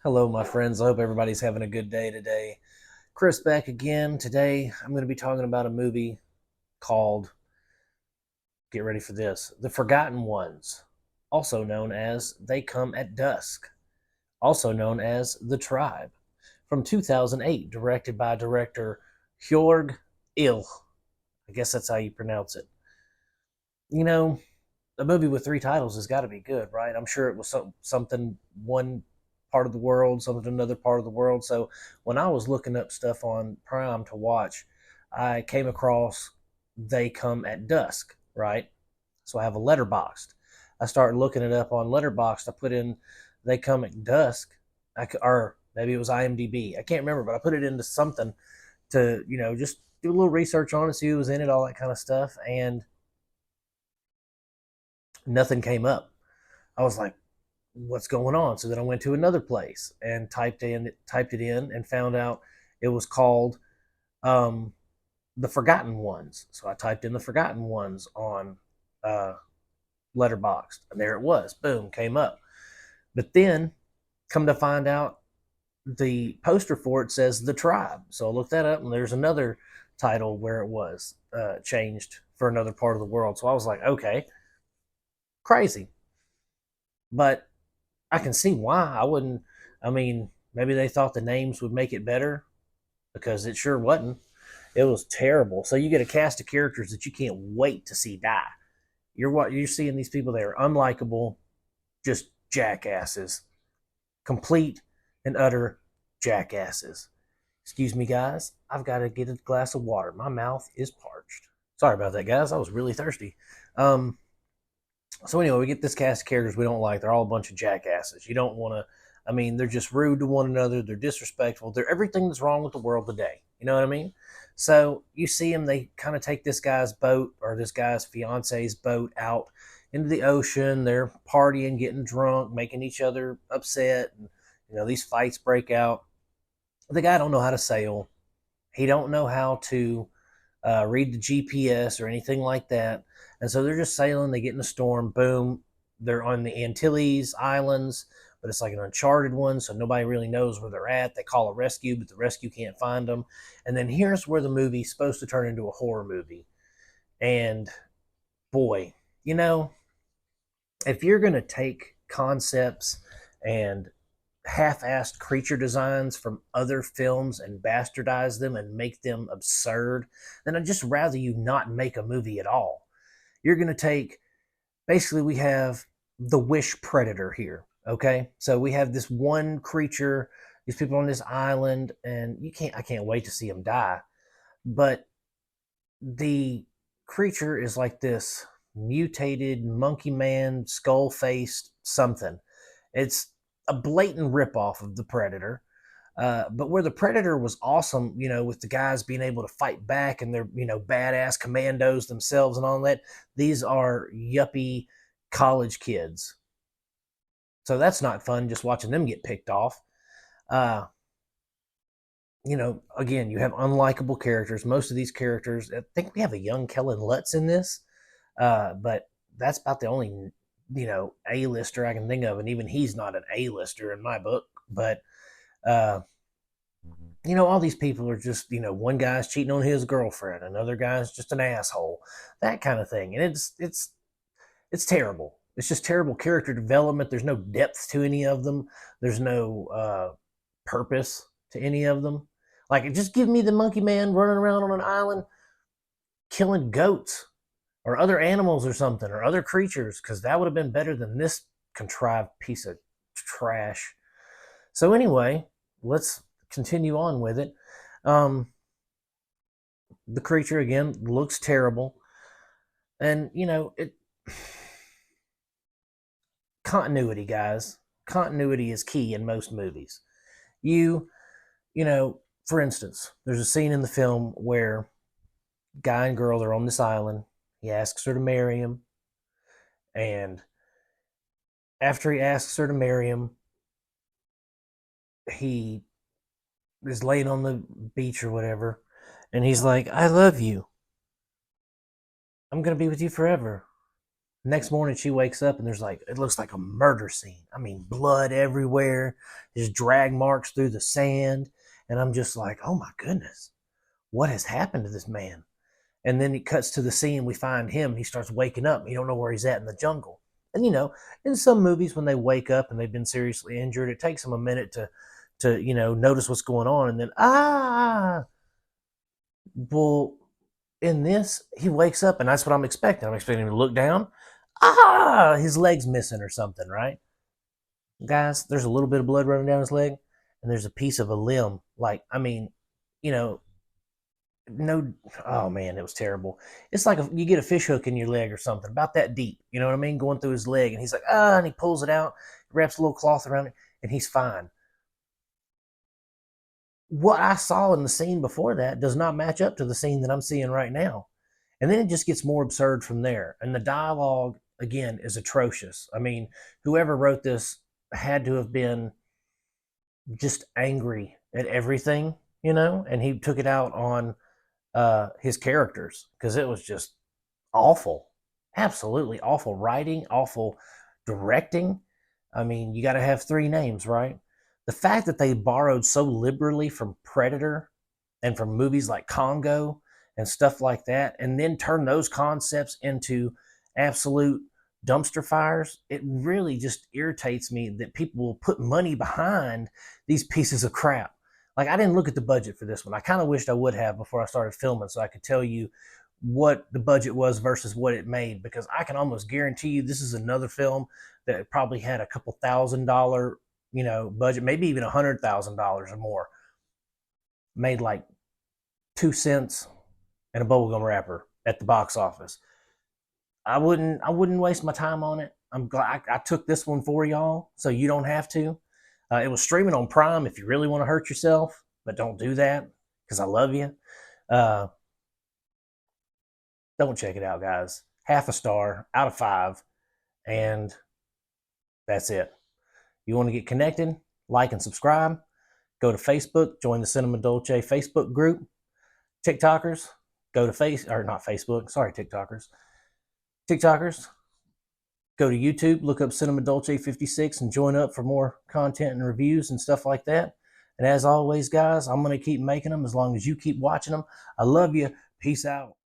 Hello, my friends. I hope everybody's having a good day today. Chris back again. Today, I'm going to be talking about a movie called, get ready for this, The Forgotten Ones, also known as They Come at Dusk, also known as The Tribe, from 2008, directed by director Hjorg Ill. I guess that's how you pronounce it. You know, a movie with three titles has got to be good, right? I'm sure it was something one part of the world, something another part of the world. So when I was looking up stuff on Prime to watch, I came across They Come at Dusk, right? So I have a Letterboxd. I started looking it up on Letterboxd. I put in They Come at Dusk, or maybe it was IMDb. I can't remember, but I put it into something to just do a little research on it, see who was in it, all that kind of stuff, and nothing came up. I was like, what's going on? So then I went to another place and typed it in and found out it was called um, the Forgotten Ones. So I typed in the Forgotten Ones on uh, Letterboxd, and there it was. Boom, came up. But then, come to find out, the poster for it says The Tribe. So I looked that up, and there's another title where it was changed for another part of the world. So I was like, okay, crazy. But I can see why. I wouldn't. I mean, maybe they thought the names would make it better because it sure wasn't. It was terrible. So you get a cast of characters that you can't wait to see die. You're seeing these people that are unlikable, just jackasses, complete and utter jackasses. Excuse me, guys. I've got to get a glass of water. My mouth is parched. Sorry about that, guys. I was really thirsty. Um, so anyway, we get this cast of characters we don't like. They're all a bunch of jackasses. You don't want to. I mean, they're just rude to one another. They're disrespectful. They're everything that's wrong with the world today. You know what I mean? So you see them. They kind of take this guy's boat or this guy's fiance's boat out into the ocean. They're partying, getting drunk, making each other upset, and these fights break out. The guy don't know how to sail. He don't know how to read the GPS or anything like that. And so they're just sailing. They get in a storm. Boom. They're on the Antilles Islands, but it's like an uncharted one, so nobody really knows where they're at. They call a rescue, but the rescue can't find them. And then here's where the movie's supposed to turn into a horror movie. And boy, you know, if you're going to take concepts and half-assed creature designs from other films and bastardize them and make them absurd, then I'd just rather you not make a movie at all. You're going to take, basically, we have the Wish Predator here. Okay, so we have this one creature, these people on this island, and I can't wait to see them die. But the creature is like this mutated monkey man, skull faced something. It's a blatant ripoff of the Predator. But where the Predator was awesome, with the guys being able to fight back and they're, badass commandos themselves and all that, these are yuppie college kids. So that's not fun just watching them get picked off. Uh, again, you have unlikable characters. Most of these characters, I think we have a young Kellen Lutz in this, but that's about the only, A-lister I can think of. And even he's not an A-lister in my book. But, uh, all these people are just, one guy's cheating on his girlfriend, another guy's just an asshole, that kind of thing. And it's terrible. It's just terrible character development. There's no depth to any of them. There's no purpose to any of them. Like, just give me the monkey man running around on an island killing goats or other animals or something or other creatures, because that would have been better than this contrived piece of trash. So anyway, let's continue on with it. Um, the creature again looks terrible, and it continuity, guys. Continuity is key in most movies. You, for instance, there's a scene in the film where guy and girl are on this island. He asks her to marry him, and after he asks her to marry him, he is laying on the beach or whatever, and he's like, "I love you. I'm gonna be with you forever." Next morning, she wakes up and there's like, it looks like a murder scene. I mean, blood everywhere, there's drag marks through the sand. And I'm just like, oh my goodness, what has happened to this man? And then it cuts to the scene. We find him. He starts waking up. You don't know where he's at in the jungle. And in some movies, when they wake up and they've been seriously injured, it takes them a minute to notice what's going on. And then well, in this, he wakes up, and that's what I'm expecting. I'm expecting him to look down. His leg's missing or something, right? Guys, there's a little bit of blood running down his leg, and there's a piece of a limb. Like, I mean, you know, no, oh man, it was terrible. It's like you get a fish hook in your leg or something, about that deep. You know what I mean? Going through his leg, and he's like, and he pulls it out, wraps a little cloth around it, and he's fine. What I saw in the scene before that does not match up to the scene that I'm seeing right now. And then it just gets more absurd from there. And the dialogue, again, is atrocious. I mean, whoever wrote this had to have been just angry at everything, and he took it out on his characters because it was just awful. Absolutely awful writing, awful directing. I mean, you got to have three names, right? The fact that they borrowed so liberally from Predator and from movies like Congo and stuff like that, and then turn those concepts into absolute dumpster fires, it really just irritates me that people will put money behind these pieces of crap. Like, I didn't look at the budget for this one. I kind of wished I would have before I started filming so I could tell you what the budget was versus what it made, because I can almost guarantee you this is another film that probably had a couple $1,000 budget, maybe even $100,000 or more, made like 2 cents and a bubblegum wrapper at the box office. I wouldn't waste my time on it. I'm glad I took this one for y'all, so you don't have to. It was streaming on Prime if you really want to hurt yourself, but don't do that because I love you. Uh, don't check it out, guys. Half a star out of 5, and that's it. You want to get connected? Like and subscribe. Go to Facebook, join the Cinema Dolce Facebook group. TikTokers, go to not Facebook, sorry, TikTokers, go to YouTube, look up Cinema Dolce 56 and join up for more content and reviews and stuff like that. And as always, guys, I'm going to keep making them as long as you keep watching them. I love you. Peace out.